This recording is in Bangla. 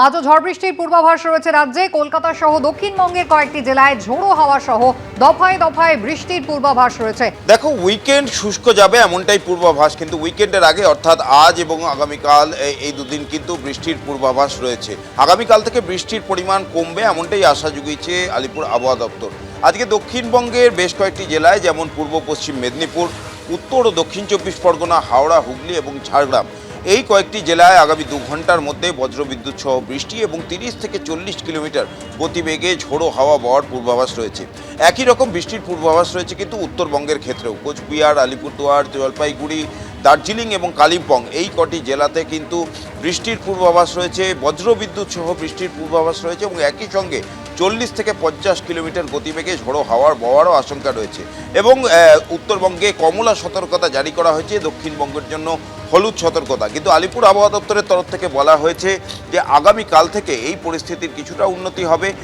আজও ঝড় বৃষ্টির পূর্বাভাস রয়েছে রাজ্যে। কলকাতা সহ দক্ষিণবঙ্গের কয়েকটি জেলায় ঝোড়ো হাওয়া সহ দফায় দফায় বৃষ্টির পূর্বাভাস রয়েছে। দেখো, উইকেন্ড শুষ্ক যাবে এমনটাই পূর্বাভাস, কিন্তু উইকেন্ডের আগে অর্থাৎ আজ এবং আগামীকাল এই দুদিন কিন্তু বৃষ্টির পূর্বাভাস রয়েছে। আগামীকাল থেকে বৃষ্টির পরিমাণ কমবে এমনটাই আশা জুগিয়েছে আলিপুর আবহাওয়া দপ্তর। আজকে দক্ষিণবঙ্গের বেশ কয়েকটি জেলায় যেমন পূর্ব পশ্চিম মেদিনীপুর, উত্তর ও দক্ষিণ চব্বিশ পরগনা, হাওড়া, হুগলি এবং ঝাড়গ্রাম এই কয়েকটি জেলায় আগামী 2 ঘন্টার মধ্যে বজ্রবিদ্যুৎ সহ বৃষ্টি এবং 30 থেকে 40 কিলোমিটার গতিবেগে ঝোড়ো হাওয়া বওয়ার পূর্বাভাস রয়েছে। একই রকম বৃষ্টির পূর্বাভাস রয়েছে কিন্তু উত্তরবঙ্গের ক্ষেত্রেও। কোচবিহার, আলিপুরদুয়ার, জলপাইগুড়ি, দার্জিলিং এবং কালিম্পং এই কটি জেলাতে কিন্তু বৃষ্টির পূর্বাভাস রয়েছে, বজ্রবিদ্যুৎ সহ বৃষ্টির পূর্বাভাস রয়েছে এবং একই সঙ্গে 40 থেকে 50 কিলোমিটার গতিবেগে ঝোড়ো হাওয়ার বওয়ারও আশঙ্কা রয়েছে। এবং উত্তরবঙ্গে কমলা সতর্কতা জারি করা হয়েছে, দক্ষিণবঙ্গের জন্য হলুদ সতর্কতা। কিন্তু আলিপুর আবহাওয়া দপ্তরের তরফ থেকে বলা হয়েছে যে আগামীকাল থেকে এই পরিস্থিতির কিছুটা উন্নতি হবে।